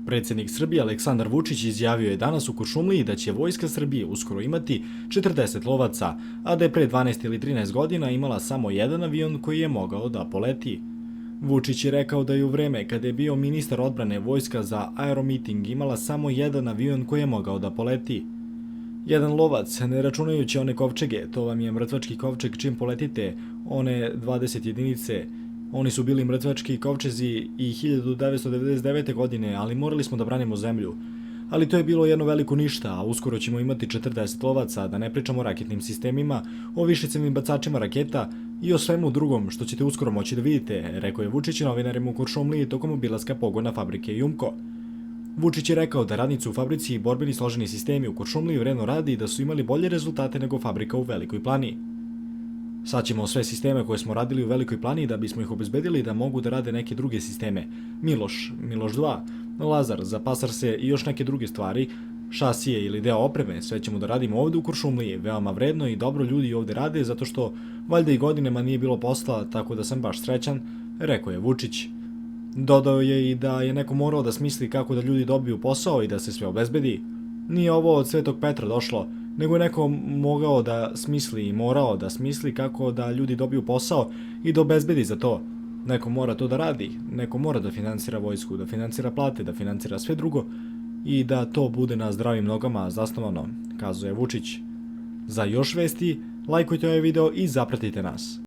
Predsjednik Srbije Aleksandar Vučić izjavio je danas u Kuršumliji da će Vojska Srbije uskoro imati 40 lovaca, a da je pre 12 ili 13 godina imala samo jedan avion koji je mogao da poleti. Vučić je rekao da je u vreme kada je bio ministar odbrane vojska za aeromiting imala samo jedan avion koji je mogao da poleti. Jedan lovac, ne računajući one kovčege, to vam je mrtvački kovčeg čim poletite, one 20 jedinice. Oni su bili mrtvački kovčezi i 1999. godine, ali morali smo da branimo zemlju. Ali to je bilo jedno veliko ništa, a uskoro ćemo imati 40 lovaca, da ne pričamo o raketnim sistemima, o višecevnim bacačima raketa i o svemu drugom što ćete uskoro moći da vidite, rekao je Vučić novinarima u Kuršumliji tokom obilaska pogona fabrike Jumko. Vučić je rekao da radnici u fabrici i borbeni složeni sistemi u Kuršumliji vredno radi i da su imali bolje rezultate nego fabrika u Velikoj Plani. Sad ćemo sve sisteme koje smo radili u Velikoj Plani da bismo ih obezbedili da mogu da rade neke druge sisteme. Miloš 2, Lazar, za Pasarse i još neke druge stvari, šasije ili deo opreme, sve ćemo da radimo ovde u Kuršumliji, veoma vredno i dobro ljudi ovde rade zato što valjda i godinama nije bilo posla, tako da sam baš srećan, rekao je Vučić. Dodao je i da je neko morao da smisli kako da ljudi dobiju posao i da se sve obezbedi. Nije ovo od Svetog Petra došlo, nego je neko mogao da smisli i morao da smisli kako da ljudi dobiju posao i da obezbedi za to. Neko mora to da radi, neko mora da finansira vojsku, da finansira plate, da finansira sve drugo i da to bude na zdravim nogama zasnovano, kazuje Vučić. Za još vesti, lajkujte ovaj video i zapratite nas.